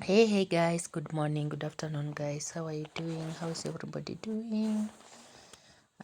Hey guys, good morning, good afternoon guys. How are you doing? How's everybody doing?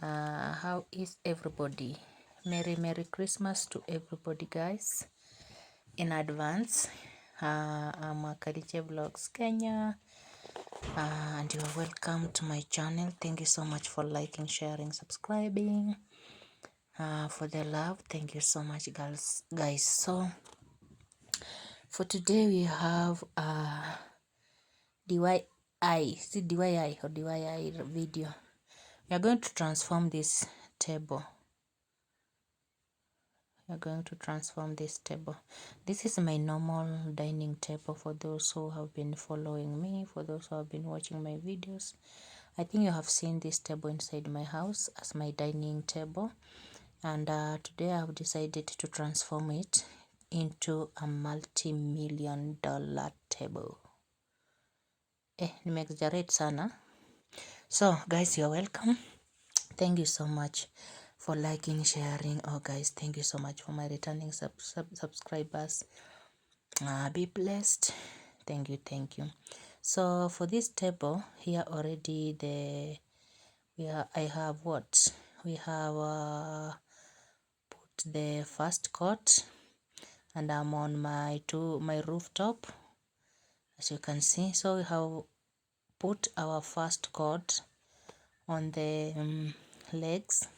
How is everybody? Merry Christmas to everybody guys in advance. I'm Akaliche Vlogs Kenya, and you are welcome to my channel. Thank you so much for liking, sharing, subscribing, for the love. Thank you so much guys. So for today we have DIY or DIY video. We are going to transform this table. This is my normal dining table. For those who have been following me, for those who have been watching my videos, I think you have seen this table inside my house as my dining table. And today I have decided to transform it into a multi-million-dollar table. Nimeexaggerate sana. So guys, you're welcome. Thank you so much for liking, sharing. Oh guys, thank you so much for my returning subscribers. Be blessed. Thank you. So for this table here already, I have what we have put the first coat, and I'm on my rooftop, as you can see. So we have put our first coat on the legs,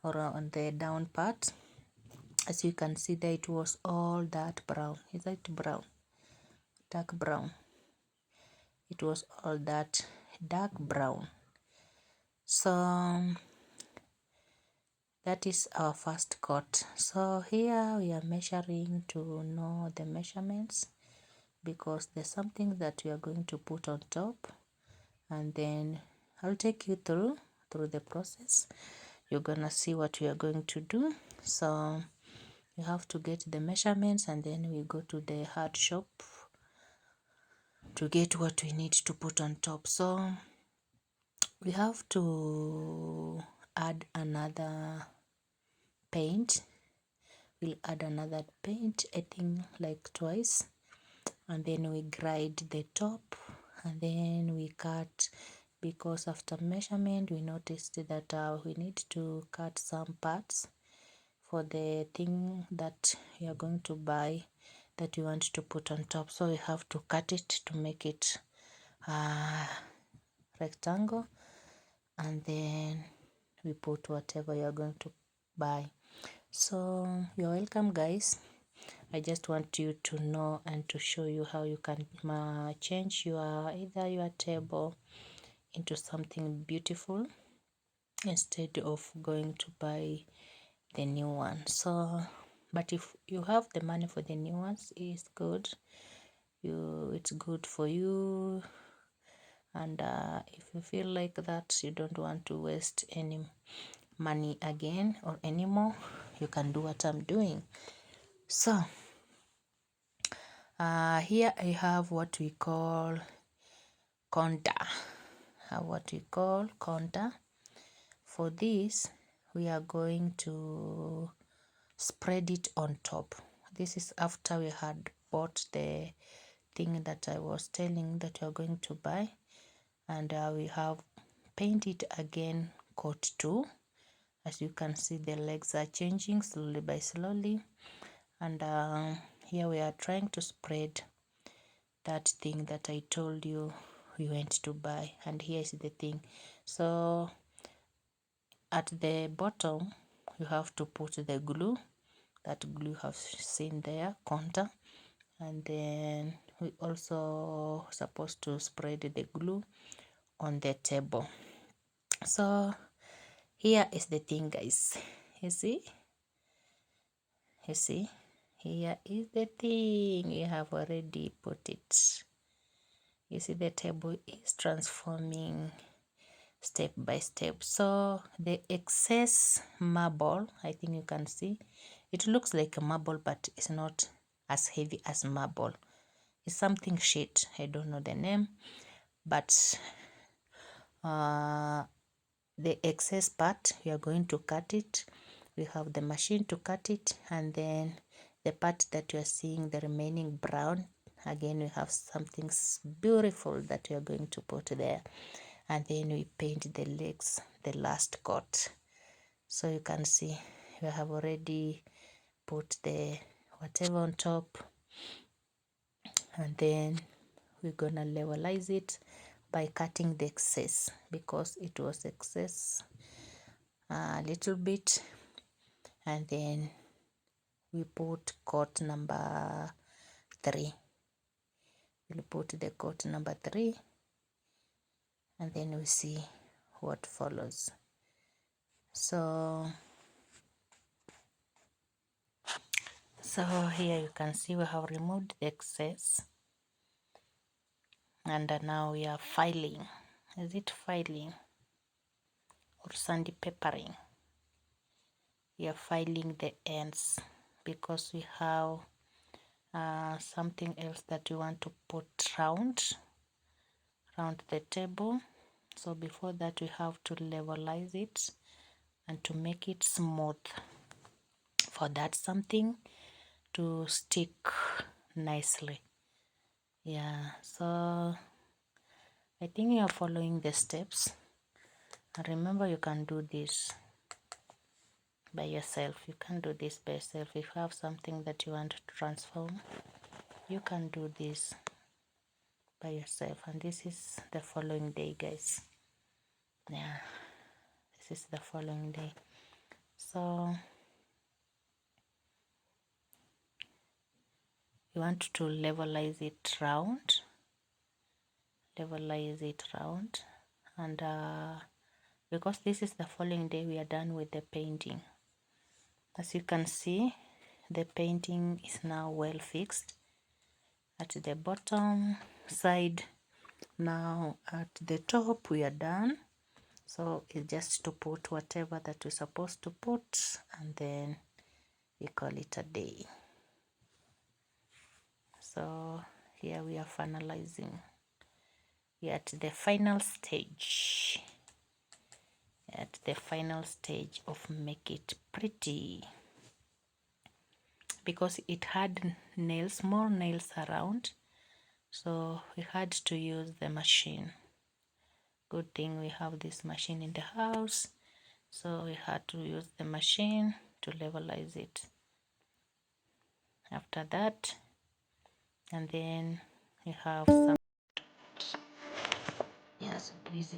or on the down part. As you can see there, it was all that brown. Is that brown? Dark brown. It was all that dark brown. So that is our first coat. So here we are measuring to know the measurements, because there's something that we are going to put on top, and then I'll take you through the process. You're gonna see what we are going to do. So you have to get the measurements, and then we go to the hard shop to get what we need to put on top. So we have to add another paint. We'll add another paint, I think like twice, and then we grade the top, and then we cut, because after measurement we noticed that we need to cut some parts for the thing that we are going to buy, that we want to put on top. So we have to cut it to make it rectangle, and then we put whatever you are going to buy. So you're welcome guys. I just want you to know and to show you how you can change either your table into something beautiful, instead of going to buy the new one. So but if you have the money for the new ones, it's good. It's good for you. And if you feel like that you don't want to waste any money again or anymore, you can do what I'm doing. So here I have what we call contour. For this, we are going to spread it on top. This is after we had bought the thing that I was telling that we are going to buy, and we have painted again coat 2. As you can see, the legs are changing slowly by slowly, and here we are trying to spread that thing that I told you we went to buy. And here is the thing. So at the bottom you have to put the glue, that glue you have seen there, contour, and then we also supposed to spread the glue on the table. So here is the thing guys. You see, here is the thing. We have already put it. You see, the table is transforming step by step. So the excess marble, I think you can see, it looks like a marble, but it's not as heavy as marble. It's something shit, I don't know the name, but the excess part, we are going to cut it. We have the machine to cut it, and then the part that you are seeing, the remaining brown, again we have something beautiful that we are going to put there, and then we paint the legs, the last coat. So you can see we have already put the whatever on top, and then we're gonna levelize it by cutting the excess, because it was excess a little bit, and then we put coat number 3. We'll put the coat number 3, and then we see what follows. So here you can see we have removed the excess, and now we are filing. Is it filing or sandpapering? We are filing the ends because we have something else that we want to put round the table. So before that we have to levelize it and to make it smooth, for that something to stick nicely. Yeah, so I think you are following the steps. And remember, you can do this by yourself. You can do this by yourself. If you have something that you want to transform, you can do this by yourself. And this is the following day, guys. Yeah, this is the following day. So you want to levelize it round, and because this is the following day, we are done with the painting. As you can see, the painting is now well fixed at the bottom side. Now at the top we are done, so it's just to put whatever that we're supposed to put, and then we call it a day. So here we are finalizing. We are at the final stage. At the final stage of Make It Pretty, because it had nails, small nails around, so we had to use the machine. Good thing we have this machine in the house, so we had to use the machine to levelize it. After that, and then we have some, yes, please.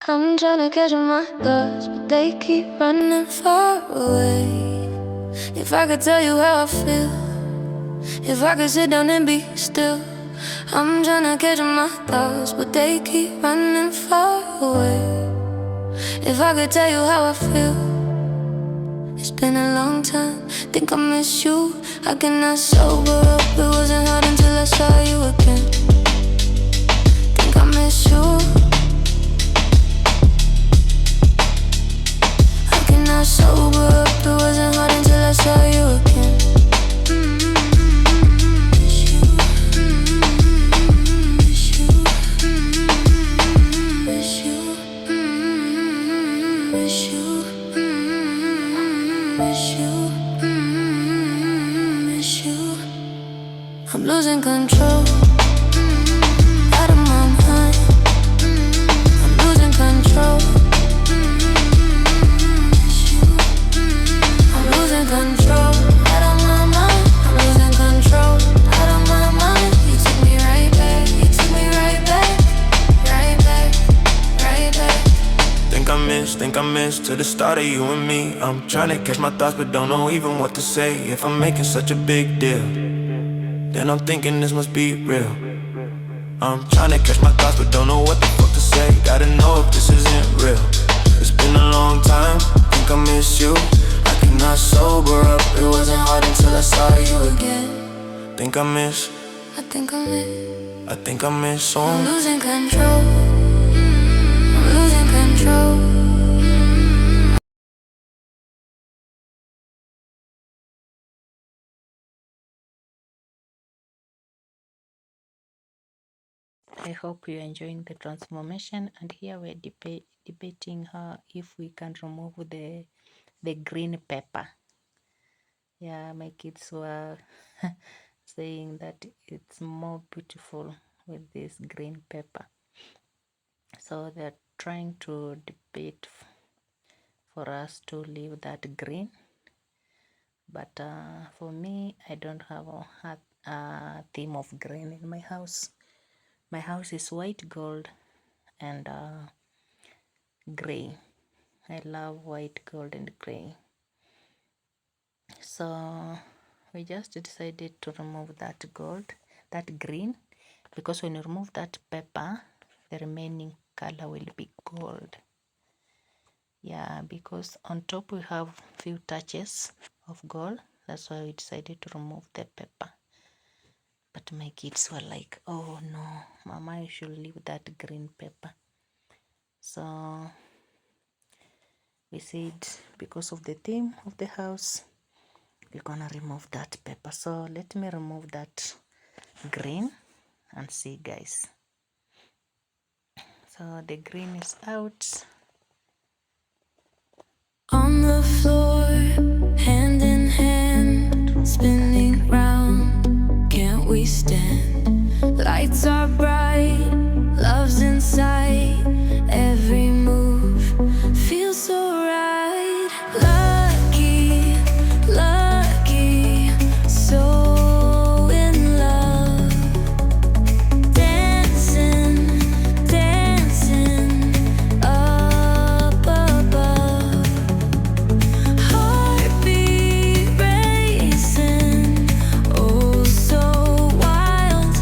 I'm tryna catch my thoughts, but they keep running far away. If I could tell you how I feel, if I could sit down and be still. I'm tryna catch my thoughts, but they keep running far away. If I could tell you how I feel, it's been a long time, think I miss you. I cannot sober up, it wasn't hard until I saw you again. Think I miss you. I cannot sober up, it wasn't hard until I saw you again. Miss you. Miss you. Miss you. Miss you. Miss you. Miss you. I'm losing control, out of my mind. I'm losing control. Miss you. I'm losing control, out of my mind. I'm losing control, out of my mind. You took me right back, you took me right back, right back, right back. Think I missed to the start of you and me. I'm trying to catch my thoughts but don't know even what to say. If I'm making such a big deal, then I'm thinking this must be real. I'm trying to catch my thoughts but don't know what the fuck to say. Gotta know if this isn't real. It's been a long time, think I miss you. I cannot sober up, it wasn't hard until I saw you again. Think I miss, I think I miss, I think I miss so. I'm losing control, I'm losing control. I hope you're enjoying the transformation, and here we're debating if we can remove the green pepper. Yeah, my kids were saying that it's more beautiful with this green pepper, so they're trying to debate for us to leave that green, but for me, I don't have a theme of green in my house. My house is white, gold, and gray. I love white, gold, and gray. So we just decided to remove that green, because when you remove that pepper, the remaining color will be gold. Yeah, because on top we have few touches of gold. That's why we decided to remove the pepper. But my kids were like, oh no, Mama, you should leave that green pepper. So we said, because of the theme of the house, we're gonna remove that pepper. So let me remove that green and see, guys. So the green is out. On the floor, hand in hand, spinning round, can't we stand? Lights are bright, love's in sight, every move feels so right. Lucky, lucky, so in love. Dancing, dancing up above. Heartbeat racing, oh so wild.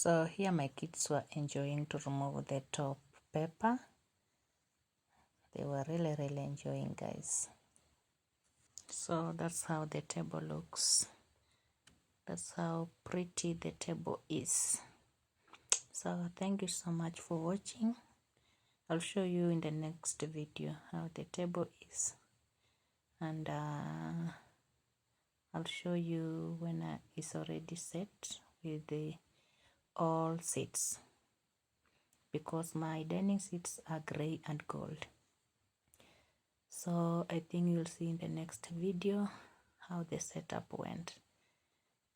So here my kids were enjoying to remove the top paper. They were really enjoying, guys. So that's how the table looks. That's how pretty the table is. So thank you so much for watching. I'll show you in the next video how the table is, and I'll show you when it's already set with the all seats, because my dining seats are gray and gold. So I think you'll see in the next video how the setup went,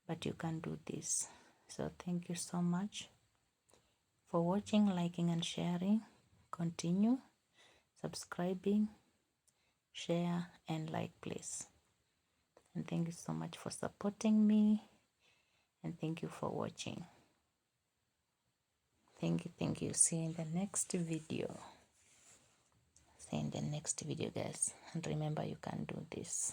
but you can do this. So thank you so much for watching, liking and sharing. Continue subscribing, share and like, please. And thank you so much for supporting me, and thank you for watching. Thank you. See you in the next video. See you in the next video, guys, and remember, you can do this.